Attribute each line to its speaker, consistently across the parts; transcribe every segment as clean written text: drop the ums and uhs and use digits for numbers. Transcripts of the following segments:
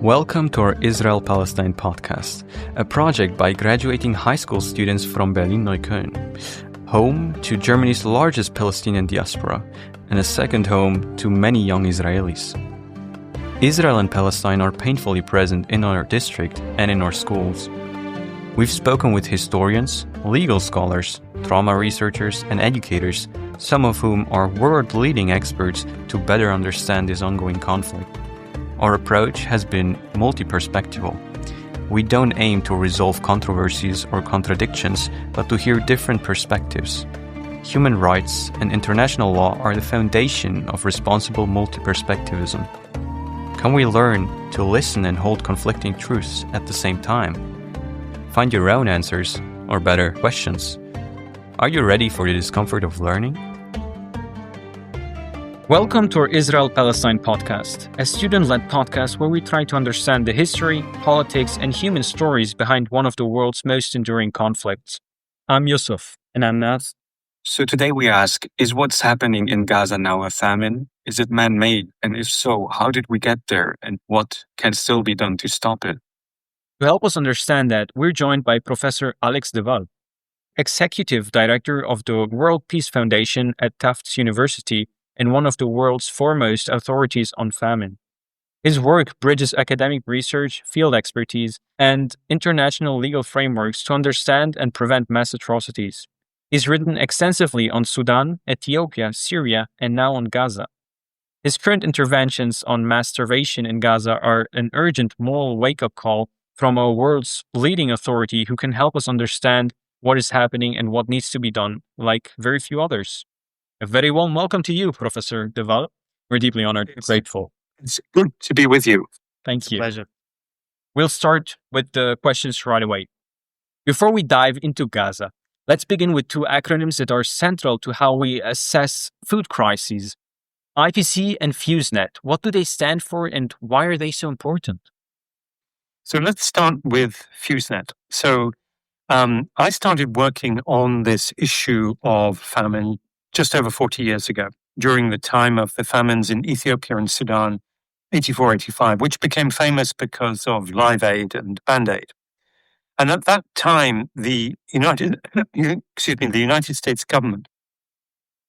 Speaker 1: Welcome to our Israel-Palestine podcast, a project by graduating high school students from Berlin-Neukölln, home to Germany's largest Palestinian diaspora, and a second home to many young Israelis. Israel and Palestine are painfully present in our district and in our schools. We've spoken with historians, legal scholars, trauma researchers, and educators, some of whom are world-leading experts to better understand this ongoing conflict. Our approach has been multi-perspectival. We don't aim to resolve controversies or contradictions, but to hear different perspectives. Human rights and international law are the foundation of responsible multi-perspectivism. Can we learn to listen and hold conflicting truths at the same time? Find your own answers, or better, questions. Are you ready for the discomfort of learning? Welcome to our Israel-Palestine podcast, a student-led podcast where we try to understand the history, politics, and human stories behind one of the world's most enduring conflicts. I'm Yusuf.
Speaker 2: And I'm Mert. So today we ask, is what's happening in Gaza now a famine? Is it man-made? And if so, how did we get there? And what can still be done to stop it?
Speaker 1: To help us understand that, we're joined by Professor Alex de Waal, Executive Director of the World Peace Foundation at Tufts University and one of the world's foremost authorities on famine. His work bridges academic research, field expertise, and international legal frameworks to understand and prevent mass atrocities. He's written extensively on Sudan, Ethiopia, Syria, and now on Gaza. His current interventions on mass starvation in Gaza are an urgent moral wake-up call from our world's leading authority who can help us understand what is happening and what needs to be done, like very few others. A very warm welcome to you, Professor de Waal. We're deeply honored and grateful.
Speaker 2: It's good to be with you.
Speaker 1: Thank you.
Speaker 2: Pleasure.
Speaker 1: We'll start with the questions right away. Before we dive into Gaza, let's begin with two acronyms that are central to how we assess food crises. IPC and FuseNet. What do they stand for and why are they so important?
Speaker 2: So let's start with FuseNet. So I started working on this issue of famine just over 40 years ago, during the time of the famines in Ethiopia and Sudan, 84-85, which became famous because of Live Aid and Band Aid. And at that time, the United States government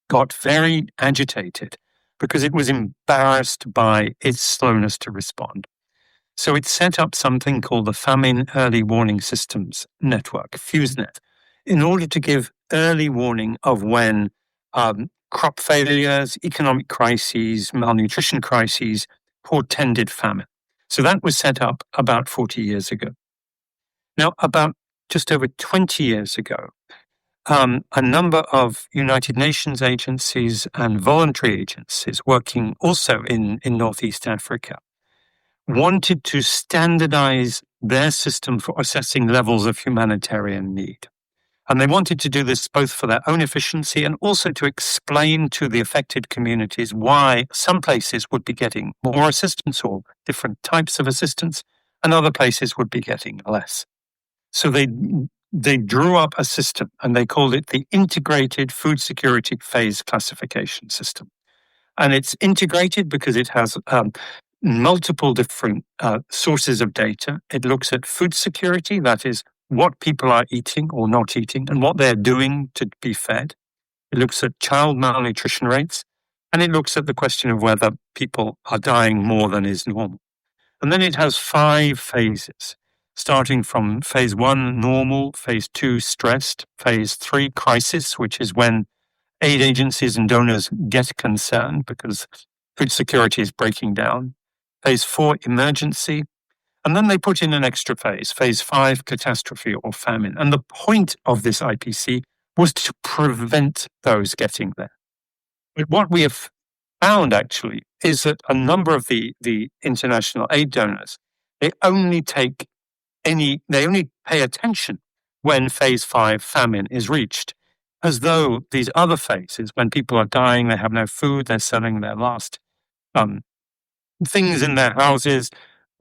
Speaker 2: got very agitated because it was embarrassed by its slowness to respond. So it set up something called the Famine Early Warning Systems Network, FuseNet, in order to give early warning of when crop failures, economic crises, malnutrition crises portended famine. So that was set up about 40 years ago. Now, about just over 20 years ago, a number of United Nations agencies and voluntary agencies working also in Northeast Africa wanted to standardize their system for assessing levels of humanitarian need. And they wanted to do this both for their own efficiency and also to explain to the affected communities why some places would be getting more assistance or different types of assistance and other places would be getting less. So they drew up a system and they called it the Integrated Food Security Phase Classification System. And it's integrated because it has multiple different sources of data. It looks at food security, that is, what people are eating or not eating and what they're doing to be fed. It looks at child malnutrition rates, and it looks at the question of whether people are dying more than is normal. And then it has 5 phases, starting from phase 1, normal, phase 2, stressed, phase 3, crisis, which is when aid agencies and donors get concerned because food security is breaking down, phase 4, emergency, and then they put in an extra phase, phase 5, catastrophe or famine. And the point of this IPC was to prevent those getting there. But what we have found actually is that a number of the international aid donors, they only pay attention when phase 5 famine is reached, as though these other phases, when people are dying, they have no food, they're selling their last things in their houses,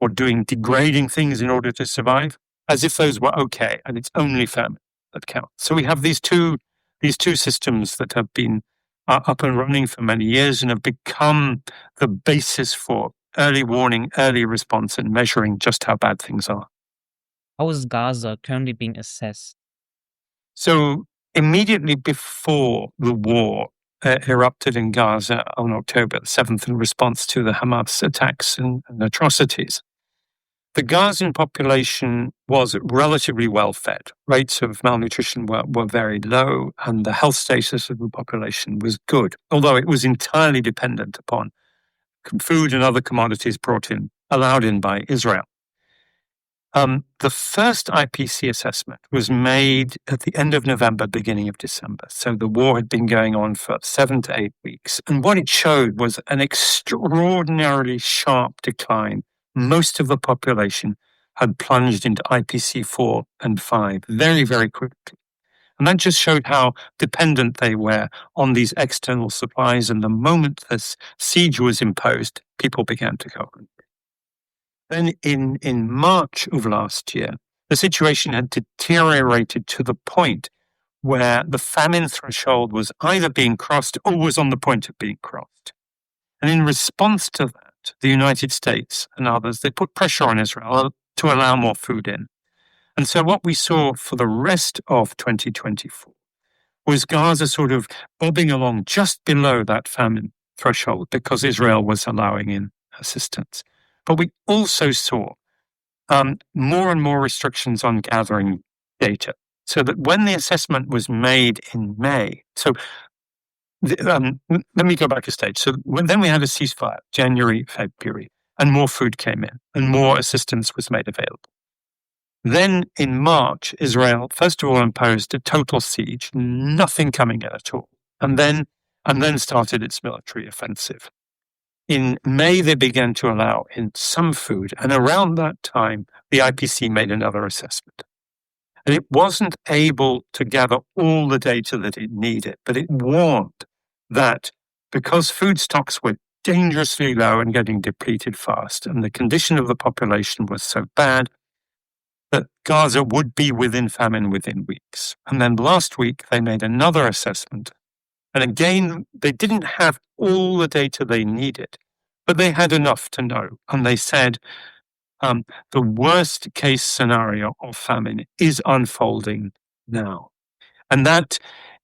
Speaker 2: or doing degrading things in order to survive, as if those were okay, and it's only famine that counts. So we have these two systems that have been up and running for many years and have become the basis for early warning, early response, and measuring just how bad things are.
Speaker 3: How is Gaza currently being assessed?
Speaker 2: So immediately before the war erupted in Gaza on October 7th in response to the Hamas attacks and atrocities, the Gazan population was relatively well fed. Rates of malnutrition were very low, and the health status of the population was good, although it was entirely dependent upon food and other commodities allowed in by Israel. The first IPC assessment was made at the end of November, beginning of December. So the war had been going on for 7 to 8 weeks. And what it showed was an extraordinarily sharp decline. Most of the population had plunged into IPC 4 and 5 very, very quickly. And that just showed how dependent they were on these external supplies. And the moment this siege was imposed, people began to go hungry. Then in March of last year, the situation had deteriorated to the point where the famine threshold was either being crossed or was on the point of being crossed. And in response to that, the United States and others, they put pressure on Israel to allow more food in. And so what we saw for the rest of 2024 was Gaza sort of bobbing along just below that famine threshold because Israel was allowing in assistance. But we also saw more and more restrictions on gathering data, so that when the assessment was made in May, let me go back a stage. So then we had a ceasefire, January, February, and more food came in and more assistance was made available. Then in March, Israel, first of all, imposed a total siege, nothing coming in at all, and then started its military offensive. In May, they began to allow in some food, and around that time, the IPC made another assessment. And it wasn't able to gather all the data that it needed, but it warned that because food stocks were dangerously low and getting depleted fast, and the condition of the population was so bad, that Gaza would be within famine within weeks. And then last week, they made another assessment. And again, they didn't have all the data they needed, but they had enough to know. And they said the worst case scenario of famine is unfolding now. And that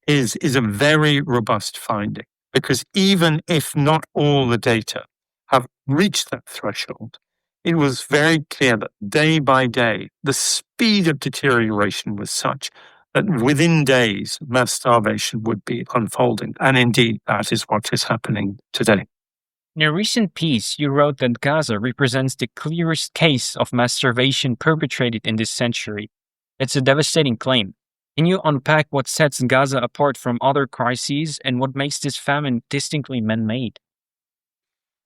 Speaker 2: is a very robust finding, because even if not all the data have reached that threshold, it was very clear that day by day, the speed of deterioration was such that within days, mass starvation would be unfolding. And indeed, that is what is happening today.
Speaker 3: In a recent piece, you wrote that Gaza represents the clearest case of mass starvation perpetrated in this century. It's a devastating claim. Can you unpack what sets Gaza apart from other crises and what makes this famine distinctly man-made?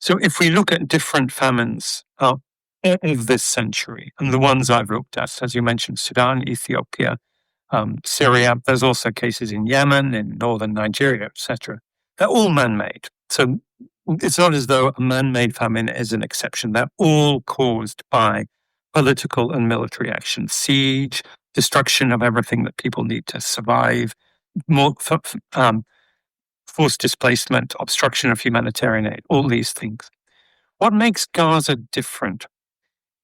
Speaker 2: So if we look at different famines of this century, and the ones I've looked at, as you mentioned, Sudan, Ethiopia, Syria, there's also cases in Yemen, in northern Nigeria, etc. They're all man-made. So it's not as though a man-made famine is an exception. They're all caused by political and military action, siege, destruction of everything that people need to survive, forced displacement, obstruction of humanitarian aid, all these things. What makes Gaza different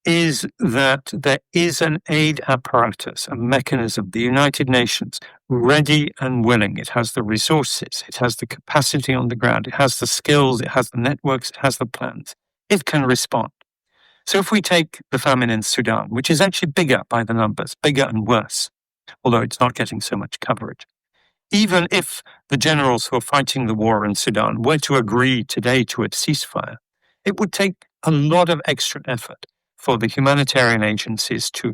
Speaker 2: is that there is an aid apparatus, a mechanism, the United Nations, ready and willing. It has the resources, it has the capacity on the ground, it has the skills, it has the networks, it has the plans. It can respond. So if we take the famine in Sudan, which is actually bigger by the numbers, bigger and worse, although it's not getting so much coverage. Even if the generals who are fighting the war in Sudan were to agree today to a ceasefire, it would take a lot of extra effort for the humanitarian agencies to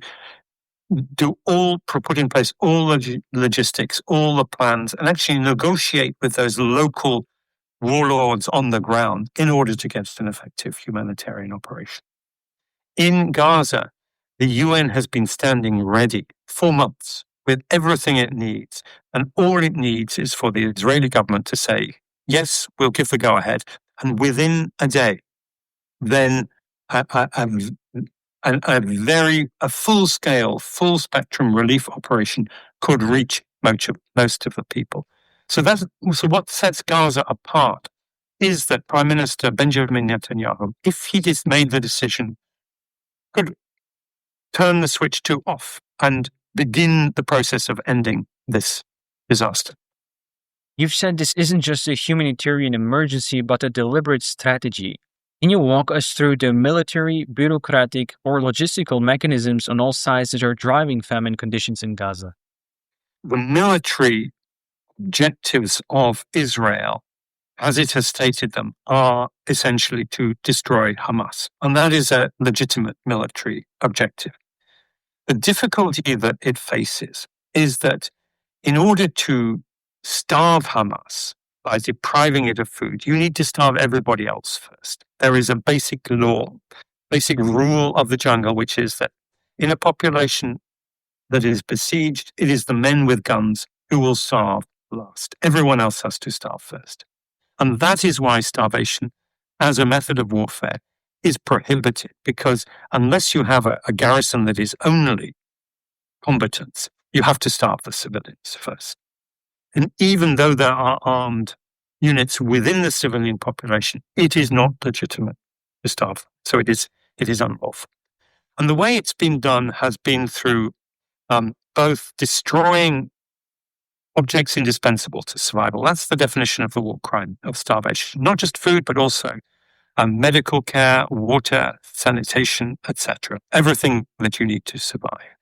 Speaker 2: put in place all the logistics, all the plans, and actually negotiate with those local warlords on the ground in order to get an effective humanitarian operation. In Gaza, the UN has been standing ready for months with everything it needs, and all it needs is for the Israeli government to say, yes, we'll give the go-ahead, and within a day, then a full-scale, full-spectrum relief operation could reach most of the people. So what sets Gaza apart is that Prime Minister Benjamin Netanyahu, if he just made the decision, could turn the switch to off and begin the process of ending this disaster.
Speaker 3: You've said this isn't just a humanitarian emergency, but a deliberate strategy. Can you walk us through the military, bureaucratic, or logistical mechanisms on all sides that are driving famine conditions in Gaza?
Speaker 2: The military objectives of Israel, as it has stated them, are essentially to destroy Hamas. And that is a legitimate military objective. The difficulty that it faces is that in order to starve Hamas by depriving it of food, you need to starve everybody else first. There is a basic law, basic rule of the jungle, which is that in a population that is besieged, it is the men with guns who will starve last. Everyone else has to starve first. And that is why starvation as a method of warfare is prohibited, because unless you have a garrison that is only combatants, you have to starve the civilians first. And even though there are armed units within the civilian population, it is not legitimate to starve. So it is unlawful. And the way it's been done has been through both destroying objects indispensable to survival. That's the definition of the war crime of starvation. Not just food, but also medical care, water, sanitation, etc. Everything that you need to survive.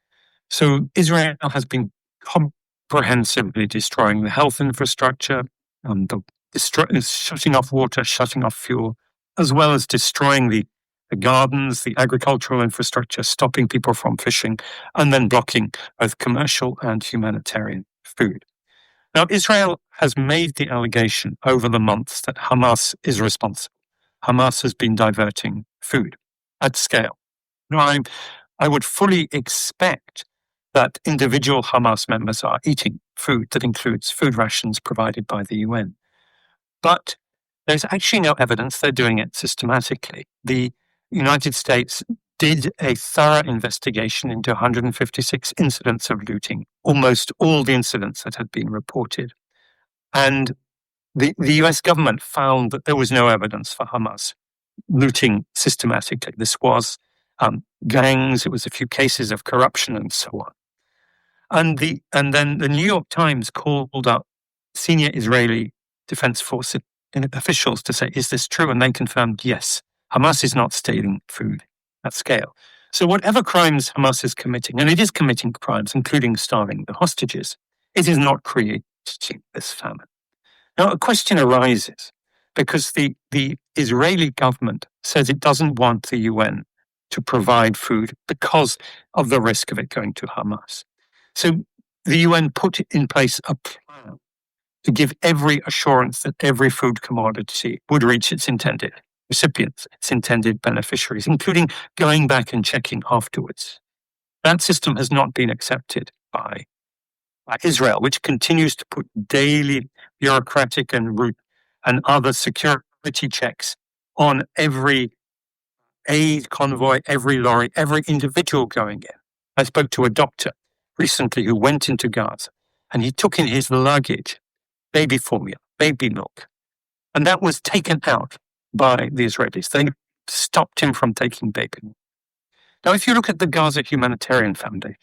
Speaker 2: So Israel has been comprehensively destroying the health infrastructure, shutting off water, shutting off fuel, as well as destroying the gardens, the agricultural infrastructure, stopping people from fishing, and then blocking both commercial and humanitarian food. Now, Israel has made the allegation over the months that Hamas is responsible. Hamas has been diverting food at scale. Now, I would fully expect that individual Hamas members are eating food that includes food rations provided by the UN. But there's actually no evidence they're doing it systematically. The United States did a thorough investigation into 156 incidents of looting, almost all the incidents that had been reported. And the US government found that there was no evidence for Hamas looting systematically. This was gangs, it was a few cases of corruption and so on. And then the New York Times called up senior Israeli Defense Force officials to say, is this true? And they confirmed, yes, Hamas is not stealing food at scale. So whatever crimes Hamas is committing, and it is committing crimes, including starving the hostages, it is not creating this famine. Now, a question arises because the Israeli government says it doesn't want the UN to provide food because of the risk of it going to Hamas. So the UN put in place a plan to give every assurance that every food commodity would reach its intended recipients, its intended beneficiaries, including going back and checking afterwards. That system has not been accepted by Israel, which continues to put daily bureaucratic and other security checks on every aid convoy, every lorry, every individual going in. I spoke to a doctor recently who went into Gaza, and he took in his luggage baby formula, baby milk, and that was taken out by the Israelis. They stopped him from taking baby milk. Now, if you look at the Gaza Humanitarian Foundation,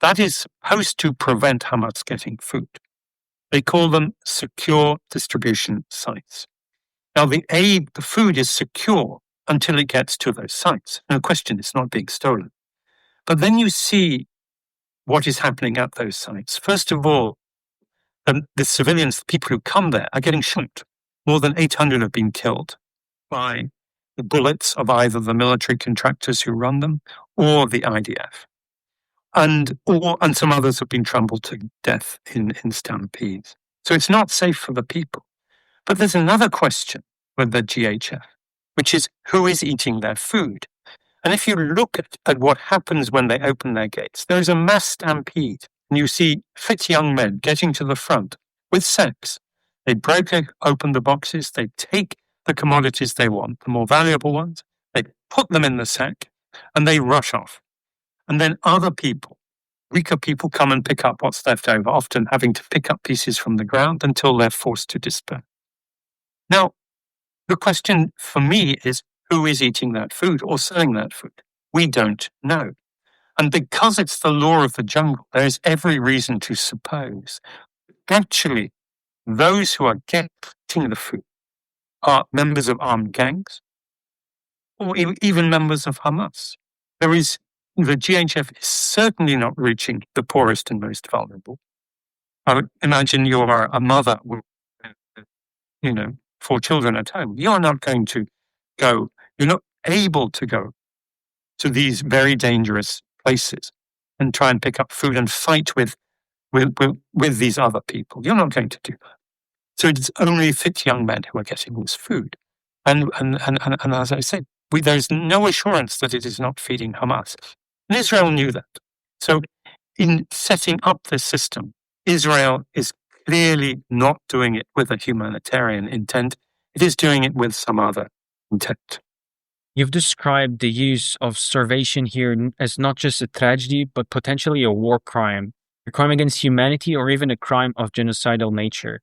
Speaker 2: that is supposed to prevent Hamas getting food. They call them secure distribution sites. Now, the food is secure until it gets to those sites. No question, it's not being stolen. But then you see what is happening at those sites. First of all, the civilians, the people who come there, are getting shot. More than 800 have been killed by the bullets of either the military contractors who run them or the IDF. And some others have been trampled to death in stampedes. So it's not safe for the people. But there's another question with the GHF, which is who is eating their food? And if you look at what happens when they open their gates, there is a mass stampede. And you see fit young men getting to the front with sacks. They break open the boxes, they take the commodities they want, the more valuable ones, they put them in the sack, and they rush off. And then other people, weaker people, come and pick up what's left over, often having to pick up pieces from the ground until they're forced to disperse. Now, The question for me is, who is eating that food or selling that food? We don't know. And because it's the law of the jungle, there is every reason to suppose actually those who are getting the food are members of armed gangs or even members of Hamas. The GHF is certainly not reaching the poorest and most vulnerable. I would imagine you are a mother with, 4 children at home. You're not going to go, you're not able to go to these very dangerous places and try and pick up food and fight with these other people. You're not going to do that. So it's only fit young men who are getting this food. And as I said, there's no assurance that it is not feeding Hamas. And Israel knew that. So in setting up this system, Israel is clearly not doing it with a humanitarian intent. It is doing it with some other intent.
Speaker 3: You've described the use of starvation here as not just a tragedy, but potentially a war crime, a crime against humanity, or even a crime of genocidal nature.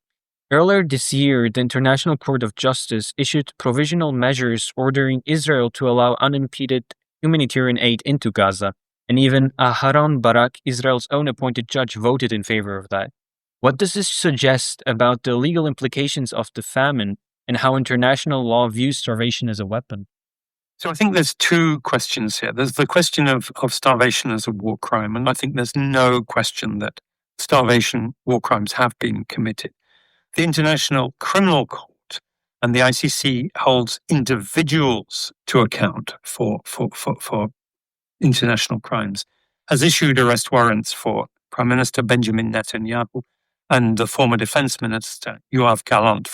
Speaker 3: Earlier this year, the International Court of Justice issued provisional measures ordering Israel to allow unimpeded humanitarian aid into Gaza, and even Aharon Barak, Israel's own appointed judge, voted in favor of that. What does this suggest about the legal implications of the famine and how international law views starvation as a weapon?
Speaker 2: So I think there's 2 questions here. There's the question of starvation as a war crime, and I think there's no question that starvation war crimes have been committed. The International Criminal Court and the ICC holds individuals to account for international crimes, has issued arrest warrants for Prime Minister Benjamin Netanyahu and the former Defense Minister Yoav Gallant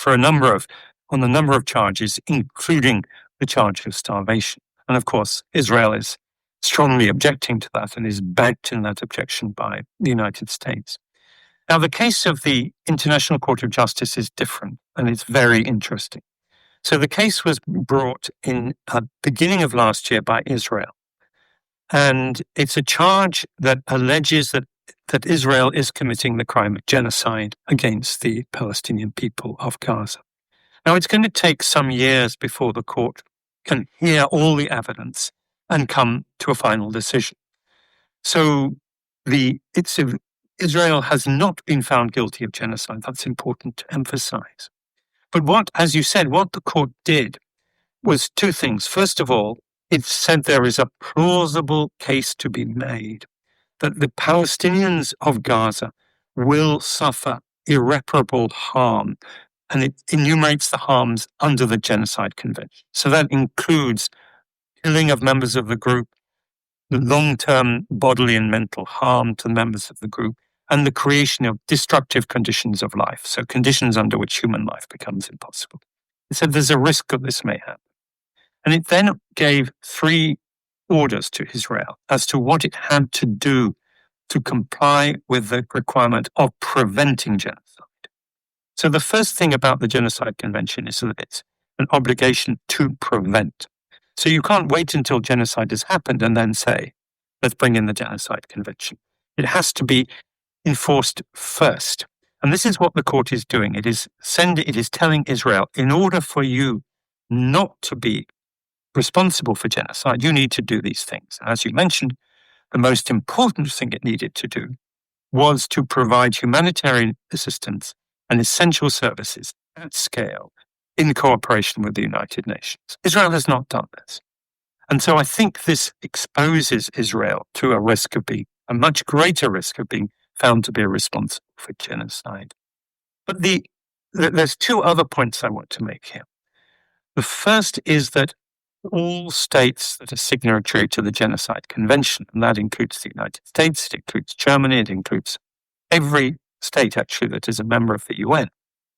Speaker 2: on a number of charges, including the charge of starvation. And of course, Israel is strongly objecting to that and is backed in that objection by the United States. Now, the case of the International Court of Justice is different, and it's very interesting. So the case was brought in the beginning of last year by Israel. And it's a charge that alleges that Israel is committing the crime of genocide against the Palestinian people of Gaza. Now, it's going to take some years before the court can hear all the evidence and come to a final decision. So Israel has not been found guilty of genocide. That's important to emphasize. But as you said, what the court did was 2 things. First of all, it said there is a plausible case to be made that the Palestinians of Gaza will suffer irreparable harm, and it enumerates the harms under the Genocide Convention. So that includes killing of members of the group, the long-term bodily and mental harm to the members of the group, and the creation of destructive conditions of life, so conditions under which human life becomes impossible. It said there's a risk that this may happen. And it then gave 3 orders to Israel as to what it had to do to comply with the requirement of preventing genocide. So the first thing about the Genocide Convention is that it's an obligation to prevent. So you can't wait until genocide has happened and then say, let's bring in the Genocide Convention. It has to be enforced first. And this is what the court is doing. It is telling Israel, in order for you not to be responsible for genocide, you need to do these things. And as you mentioned, the most important thing it needed to do was to provide humanitarian assistance and essential services at scale in cooperation with the United Nations. Israel has not done this. And so I think this exposes Israel to a much greater risk of being found to be responsible for genocide. But there's 2 other points I want to make here. The first is that all states that are signatory to the Genocide Convention, and that includes the United States, it includes Germany, it includes every state actually that is a member of the UN,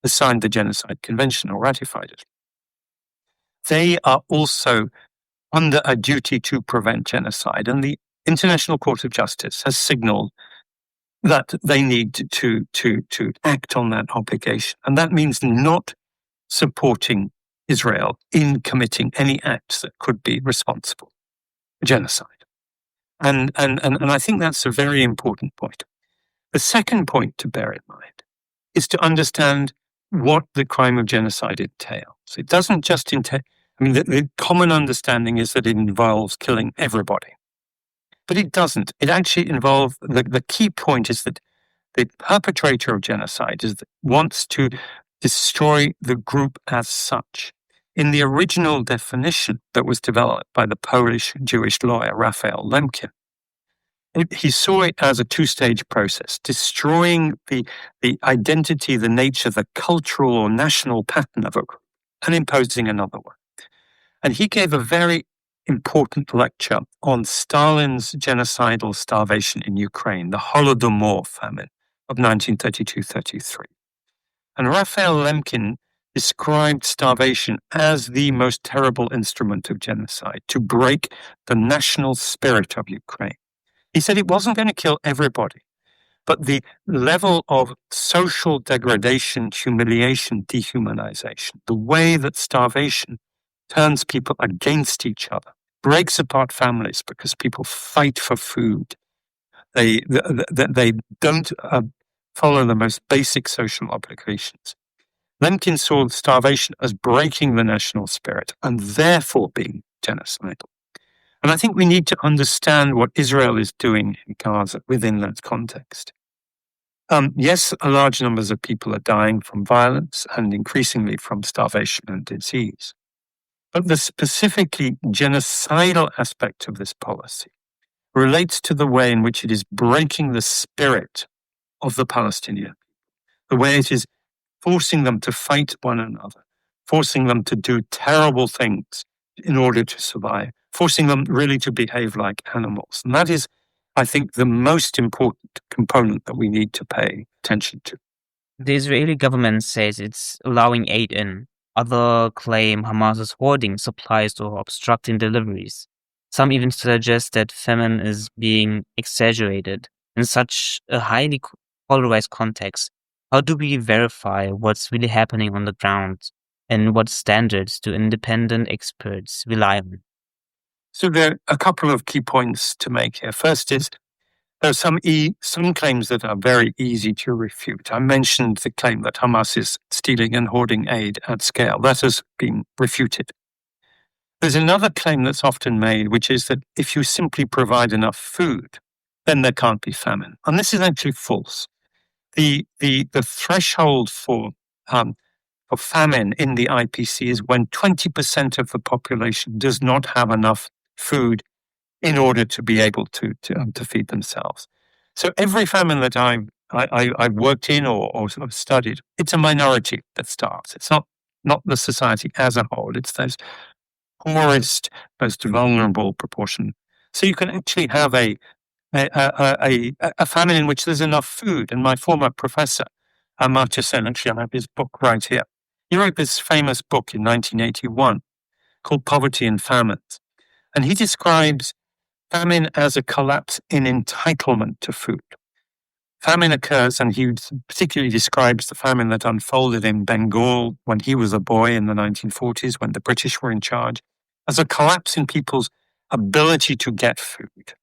Speaker 2: has signed the Genocide Convention or ratified it. They are also under a duty to prevent genocide, and the International Court of Justice has signaled that they need to act on that obligation. And that means not supporting Israel in committing any acts that could be responsible for genocide. And I think that's a very important point. The second point to bear in mind is to understand what the crime of genocide entails. It doesn't just entail, the common understanding is that it involves killing everybody. But it doesn't. It actually involves, the key point is that the perpetrator of genocide wants to destroy the group as such. In the original definition that was developed by the Polish Jewish lawyer Raphael Lemkin, he saw it as a two-stage process, destroying the identity, the nature, the cultural or national pattern of a group, and imposing another one. And he gave a very important lecture on Stalin's genocidal starvation in Ukraine, the Holodomor famine of 1932-33. And Raphael Lemkin described starvation as the most terrible instrument of genocide to break the national spirit of Ukraine. He said it wasn't going to kill everybody, but the level of social degradation, humiliation, dehumanization, the way that starvation turns people against each other, breaks apart families because people fight for food. They don't follow the most basic social obligations. Lemkin saw starvation as breaking the national spirit and therefore being genocidal. And I think we need to understand what Israel is doing in Gaza within that context. Yes, large numbers of people are dying from violence and increasingly from starvation and disease. But the specifically genocidal aspect of this policy relates to the way in which it is breaking the spirit of the Palestinian, the way it is forcing them to fight one another, forcing them to do terrible things in order to survive, forcing them really to behave like animals. And that is, I think, the most important component that we need to pay attention to.
Speaker 4: The Israeli government says it's allowing aid in. Others claim Hamas is hoarding supplies or obstructing deliveries. Some even suggest that famine is being exaggerated. In such a highly polarized context, how do we verify what's really happening on the ground, and what standards do independent experts rely on?
Speaker 2: So there are a couple of key points to make here. First is there are some claims that are very easy to refute. I mentioned the claim that Hamas is stealing and hoarding aid at scale. That has been refuted. There's another claim that's often made, which is that if you simply provide enough food, then there can't be famine. And this is actually false. The threshold for famine in the IPC is when 20% of the population does not have enough food in order to be able to feed themselves. So every famine that I've worked in or sort of studied, it's a minority that starves. It's not the society as a whole. It's those poorest, most vulnerable proportion. So you can actually have a famine in which there's enough food. And my former professor, Mert, actually, I have his book right here. He wrote this famous book in 1981 called Poverty and Famines. And he describes famine as a collapse in entitlement to food. Famine occurs, and he particularly describes the famine that unfolded in Bengal when he was a boy in the 1940s, when the British were in charge, as a collapse in people's ability to get food,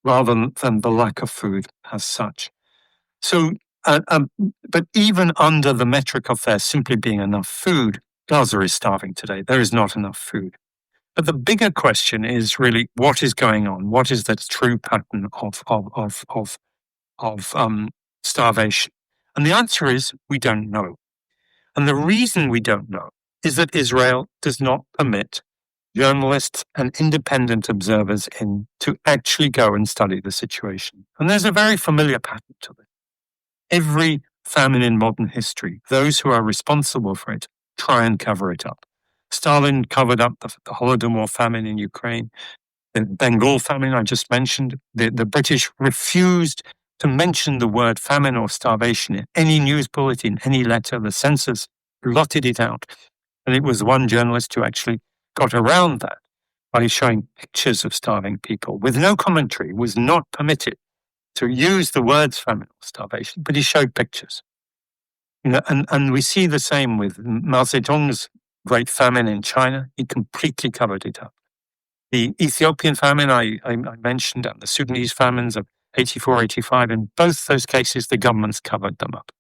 Speaker 2: rather than the lack of food as such. So, but even under the metric of there simply being enough food, Gaza is starving today. There is not enough food. But the bigger question is really what is going on? What is the true pattern of starvation? And the answer is we don't know. And the reason we don't know is that Israel does not permit journalists and independent observers in to actually go and study the situation. And there's a very familiar pattern to it. Every famine in modern history, those who are responsible for it try and cover it up. Stalin covered up the Holodomor famine in Ukraine, the Bengal famine I just mentioned. The British refused to mention the word famine or starvation in any news bulletin, any letter. The censors blotted it out. And it was one journalist who actually got around that by showing pictures of starving people with no commentary, was not permitted to use the words famine or starvation, but he showed pictures. And we see the same with Mao Zedong's great famine in China. He completely covered it up. The Ethiopian famine I mentioned, and the Sudanese famines of 84, 85, in both those cases, the governments covered them up.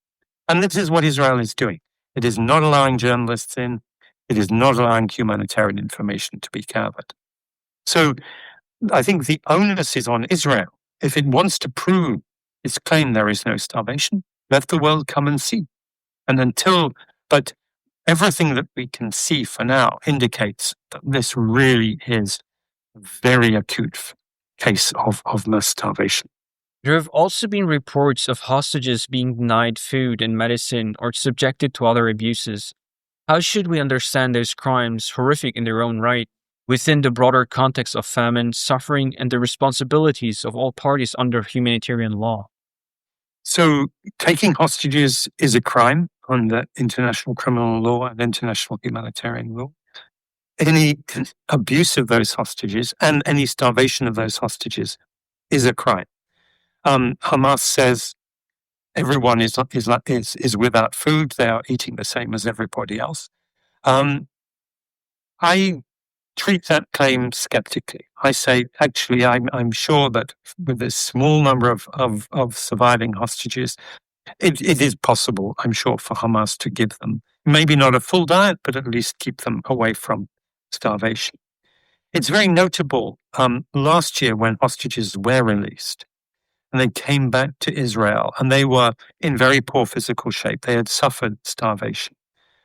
Speaker 2: And this is what Israel is doing. It is not allowing journalists in. It is not allowing humanitarian information to be gathered. So I think the onus is on Israel. If it wants to prove its claim there is no starvation, let the world come and see. But everything that we can see for now indicates that this really is a very acute case of mass starvation.
Speaker 3: There have also been reports of hostages being denied food and medicine or subjected to other abuses. How should we understand those crimes, horrific in their own right, within the broader context of famine, suffering, and the responsibilities of all parties under humanitarian law?
Speaker 2: So taking hostages is a crime under international criminal law and international humanitarian law. Any abuse of those hostages and any starvation of those hostages is a crime. Hamas says everyone is without food. They are eating the same as everybody else. I treat that claim skeptically. I say, actually, I'm sure that with this small number of surviving hostages, it is possible, I'm sure, for Hamas to give them maybe not a full diet, but at least keep them away from starvation. It's very notable last year when hostages were released and they came back to Israel and they were in very poor physical shape. They had suffered starvation.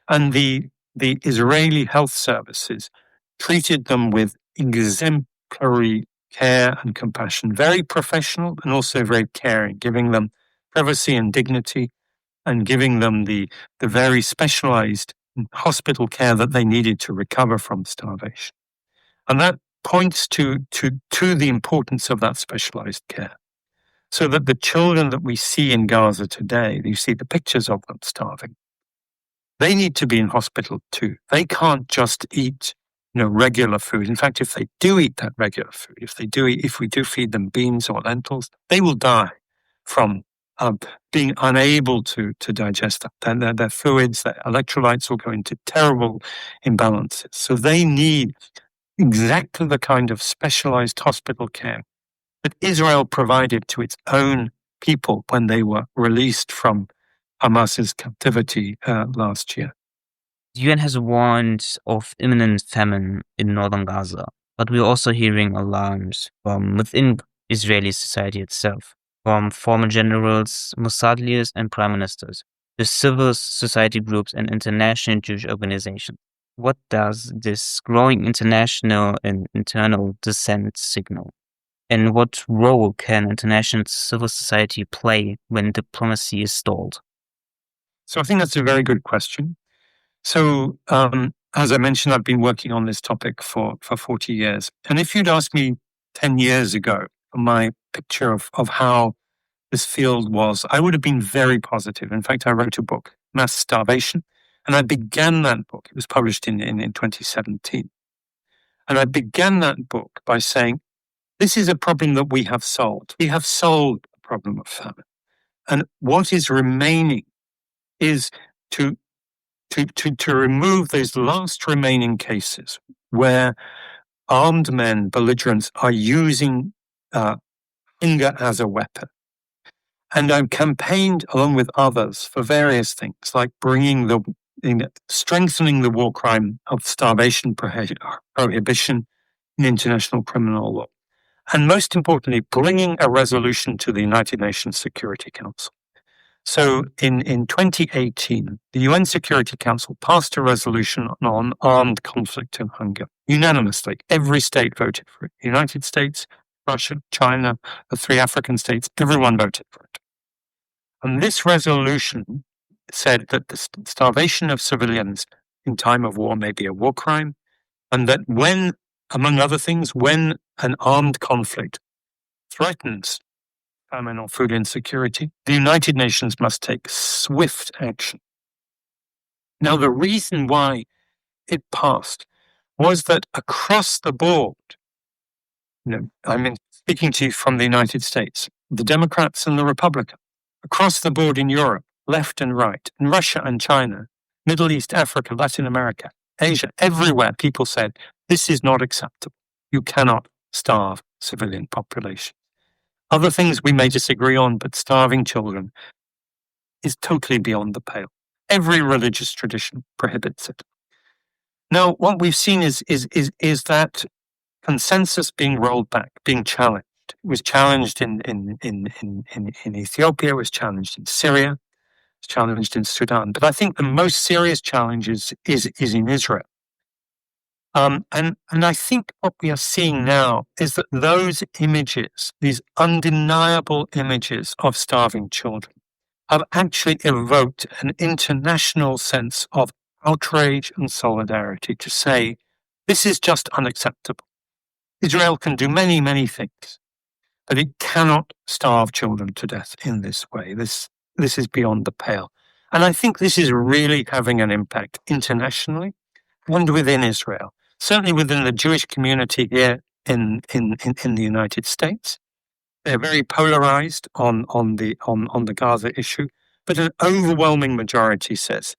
Speaker 2: And the Israeli health services treated them with exemplary care and compassion, very professional and also very caring, giving them privacy and dignity and giving them the very specialized hospital care that they needed to recover from starvation. And that points to the importance of that specialized care. So that the children that we see in Gaza today, you see the pictures of them starving, they need to be in hospital too. They can't just eat, regular food. In fact, if they do eat that regular food, if we do feed them beans or lentils, they will die from being unable to digest that. Their fluids, their electrolytes will go into terrible imbalances. So they need exactly the kind of specialized hospital care that Israel provided to its own people when they were released from Hamas's captivity last year.
Speaker 4: The UN has warned of imminent famine in northern Gaza, but we're also hearing alarms from within Israeli society itself, from former generals, Mossad leaders, and prime ministers, to civil society groups and international Jewish organizations. What does this growing international and internal dissent signal? And what role can international civil society play when diplomacy is stalled?
Speaker 2: So I think that's a very good question. So as I mentioned, I've been working on this topic for 40 years. And if you'd asked me 10 years ago, my picture of how this field was, I would have been very positive. In fact, I wrote a book, Mass Starvation, and I began that book. It was published in 2017. And I began that book by saying, this is a problem that we have solved. We have solved the problem of famine. And what is remaining is to remove those last remaining cases where armed men, belligerents, are using hunger as a weapon. And I've campaigned along with others for various things, like strengthening the war crime of starvation prohibition in international criminal law. And most importantly, bringing a resolution to the United Nations Security Council. So in 2018, the UN Security Council passed a resolution on armed conflict and hunger unanimously. Every state voted for it. The United States, Russia, China, the 3 African states, everyone voted for it. And this resolution said that the starvation of civilians in time of war may be a war crime, and that when, among other things, when an armed conflict threatens famine or food insecurity, the United Nations must take swift action. Now, the reason why it passed was that across the board, speaking to you from the United States, the Democrats and the Republicans, across the board in Europe, left and right, in Russia and China, Middle East, Africa, Latin America, Asia, everywhere, people said, this is not acceptable. You cannot starve civilian population. Other things we may disagree on, but starving children is totally beyond the pale. Every religious tradition prohibits it. Now, what we've seen is that consensus being rolled back, being challenged. It was challenged in Ethiopia, it was challenged in Syria, it was challenged in Sudan. But I think the most serious challenge is in Israel. And I think what we are seeing now is that those images, these undeniable images of starving children, have actually evoked an international sense of outrage and solidarity to say, this is just unacceptable. Israel can do many, many things, but it cannot starve children to death in this way. This is beyond the pale. And I think this is really having an impact internationally and within Israel, certainly within the Jewish community here in the United States. They're very polarized on the Gaza issue, but an overwhelming majority says,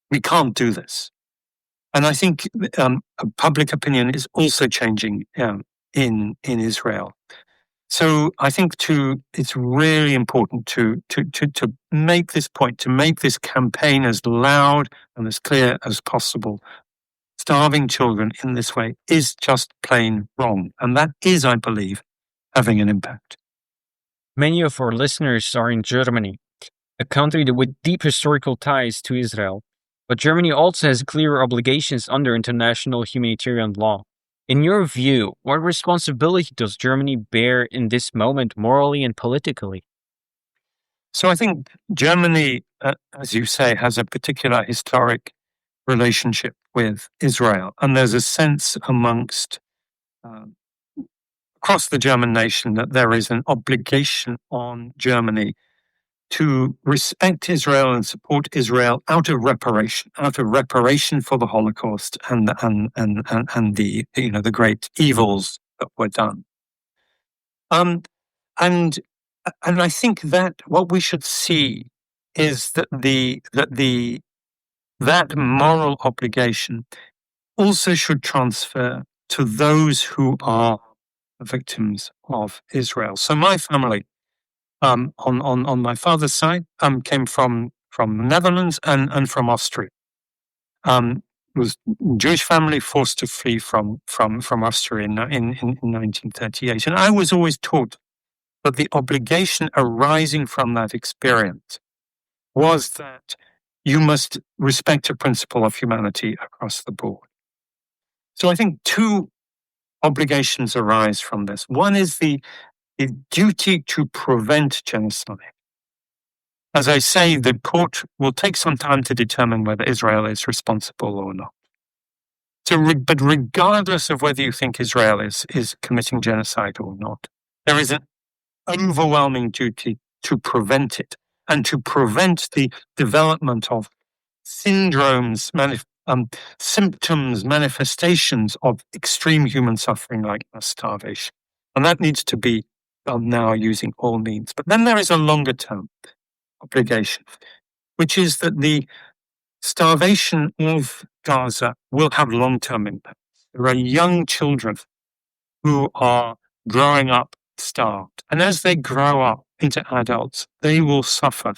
Speaker 2: we can't do this. And I think public opinion is also changing in Israel. So I think it's really important to make this point, to make this campaign as loud and as clear as possible. Starving children in this way is just plain wrong. And that is, I believe, having an impact.
Speaker 3: Many of our listeners are in Germany, a country with deep historical ties to Israel. But Germany also has clear obligations under international humanitarian law. In your view, what responsibility does Germany bear in this moment morally and politically?
Speaker 2: So I think Germany, as you say, has a particular historic relationship with Israel. And there's a sense amongst across the German nation that there is an obligation on Germany to respect Israel and support Israel out of reparation for the Holocaust and the great evils that were done. And I think that what we should see is that that moral obligation also should transfer to those who are victims of Israel. So my family, on my father's side, came from the Netherlands and from Austria. Was a Jewish family forced to flee from Austria in 1938. And I was always taught that the obligation arising from that experience was that you must respect a principle of humanity across the board. So I think two obligations arise from this. One is the duty to prevent genocide. As I say, the court will take some time to determine whether Israel is responsible or not. But regardless of whether you think Israel is committing genocide or not, there is an overwhelming duty to prevent it and to prevent the development of syndromes, symptoms, manifestations of extreme human suffering like mass starvation. And that needs to be done now using all means. But then there is a longer term obligation, which is that the starvation of Gaza will have long-term impacts. There are young children who are growing up starved. And as they grow up into adults, they will suffer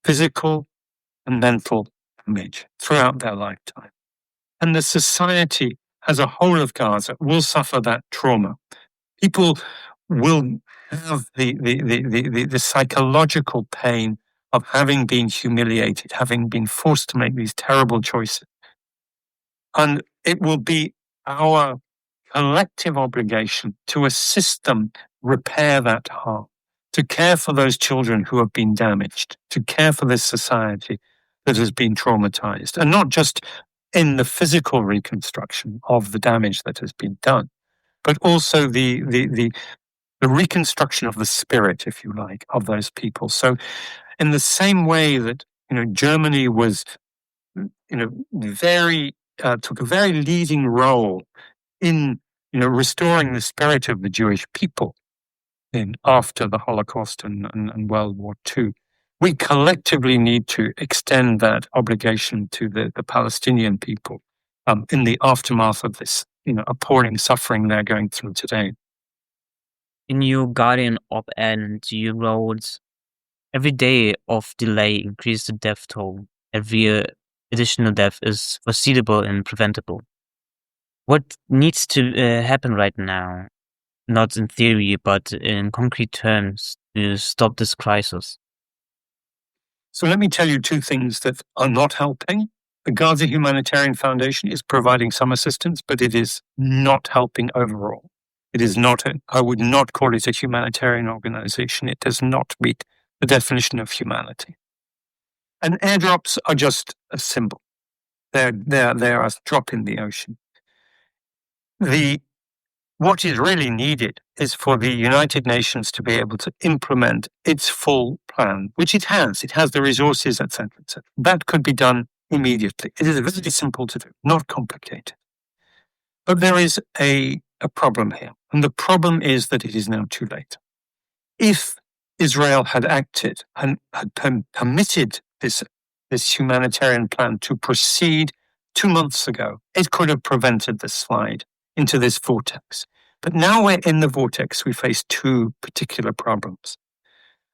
Speaker 2: physical and mental damage throughout their lifetime. And the society as a whole of Gaza will suffer that trauma. People will have the psychological pain of having been humiliated, having been forced to make these terrible choices. And it will be our collective obligation to assist them repair that harm, to care for those children who have been damaged, to care for this society that has been traumatized, and not just in the physical reconstruction of the damage that has been done, but also the reconstruction of the spirit, if you like, of those people. So in the same way that, Germany was, took a very leading role in, restoring the spirit of the Jewish people after the Holocaust and World War II. We collectively need to extend that obligation to the Palestinian people in the aftermath of this, appalling suffering they're going through today.
Speaker 4: In your Guardian op-ed, you wrote, "Every day of delay increased the death toll. every additional death is foreseeable and preventable. What needs to happen right now, not in theory, but in concrete terms, to stop this crisis?
Speaker 2: So let me tell you two things that are not helping. The Gaza Humanitarian Foundation is providing some assistance, but it is not helping overall. It is not, I would not call it a humanitarian organization. It does not meet the definition of humanity. And airdrops are just a symbol. They're a drop in the ocean. What is really needed is for the United Nations to be able to implement its full plan, which it has. It has the resources, etc., etc. That could be done immediately. It is very simple to do, not complicated. But there is a problem here, and the problem is that it is now too late. If Israel had acted and had permitted this humanitarian plan to proceed 2 months ago, it could have prevented the slide into this vortex. But now we're in the vortex, we face two particular problems.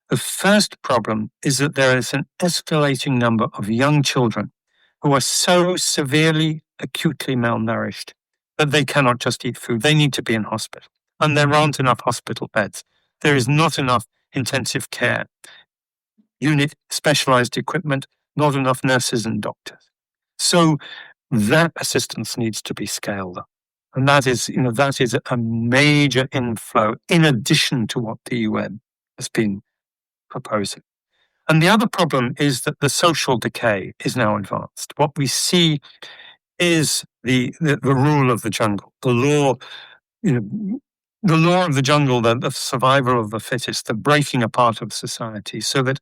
Speaker 2: The first problem is that there is an escalating number of young children who are so severely, acutely malnourished that they cannot just eat food. They need to be in hospital. And there aren't enough hospital beds. There is not enough intensive care unit, specialized equipment, not enough nurses and doctors. So that assistance needs to be scaled up. And that is a major inflow in addition to what the UN has been proposing. And the other problem is that the social decay is now advanced. What we see is the rule of the jungle, the law, the law of the jungle, the survival of the fittest, the breaking apart of society, so that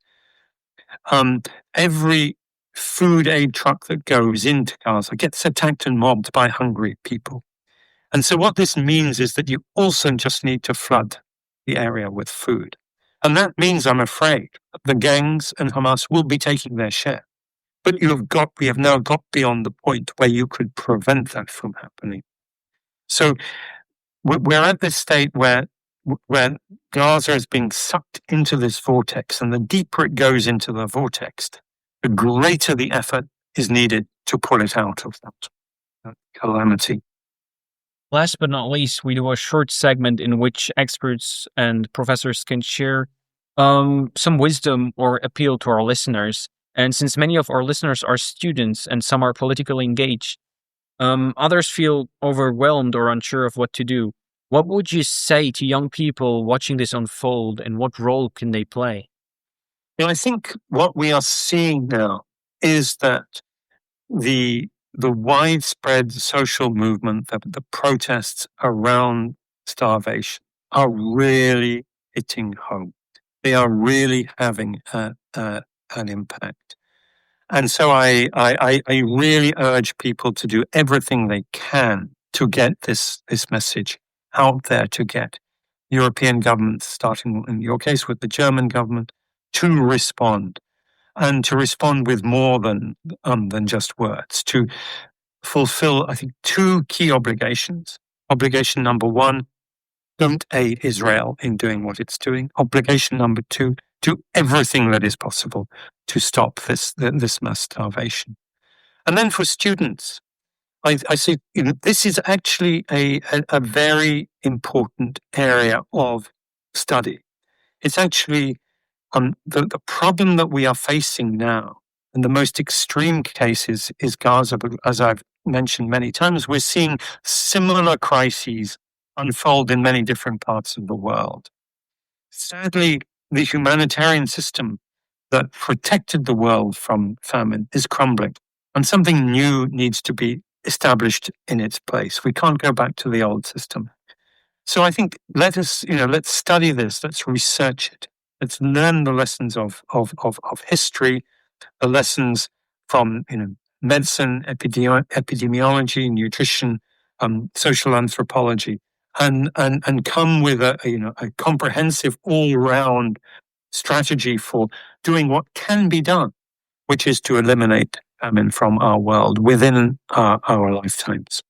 Speaker 2: every food aid truck that goes into Gaza gets attacked and mobbed by hungry people. And so what this means is that you also just need to flood the area with food. And that means, I'm afraid, that the gangs and Hamas will be taking their share. But we have now got beyond the point where you could prevent that from happening. So we're at this state where Gaza is being sucked into this vortex, and the deeper it goes into the vortex, the greater the effort is needed to pull it out of that calamity.
Speaker 3: Last but not least, we do a short segment in which experts and professors can share some wisdom or appeal to our listeners. And since many of our listeners are students and some are politically engaged, others feel overwhelmed or unsure of what to do. What would you say to young people watching this unfold, and what role can they play?
Speaker 2: I think what we are seeing now is that the widespread social movement, the protests around starvation are really hitting home. They are really having an impact. And so I really urge people to do everything they can to get this message out there, to get European governments, starting in your case with the German government, to respond. And to respond with more than just words, to fulfill, I think, two key obligations. Obligation number one, don't aid Israel in doing what it's doing. Obligation number two, do everything that is possible to stop this mass starvation. And then for students, I see this is actually a very important area of study. It's actually the problem that we are facing now, in the most extreme cases, is Gaza. But as I've mentioned many times, we're seeing similar crises unfold in many different parts of the world. Sadly, the humanitarian system that protected the world from famine is crumbling, and something new needs to be established in its place. We can't go back to the old system. So I think let's study this, let's research it. Let's learn the lessons of history, the lessons from medicine, epidemiology, nutrition, social anthropology, and come with a comprehensive all-round strategy for doing what can be done, which is to eliminate famine from our world within our lifetimes.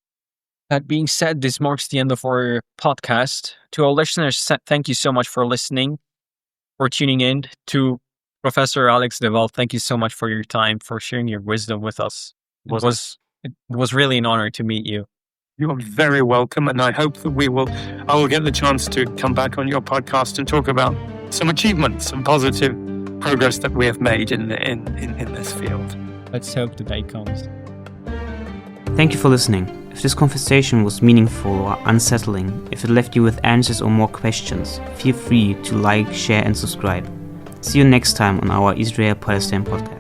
Speaker 3: That being said, this marks the end of our podcast. To our listeners, thank you so much for listening, for tuning in. To Professor Alex de Waal, thank you so much for your time, for sharing your wisdom with us. It was really an honor to meet you.
Speaker 2: You are very welcome, and I hope that I will get the chance to come back on your podcast and talk about some achievements, some positive progress that we have made in this field.
Speaker 3: Let's hope the day comes.
Speaker 4: Thank you for listening. If this conversation was meaningful or unsettling, if it left you with answers or more questions, feel free to like, share, and subscribe. See you next time on our Israel-Palestine podcast.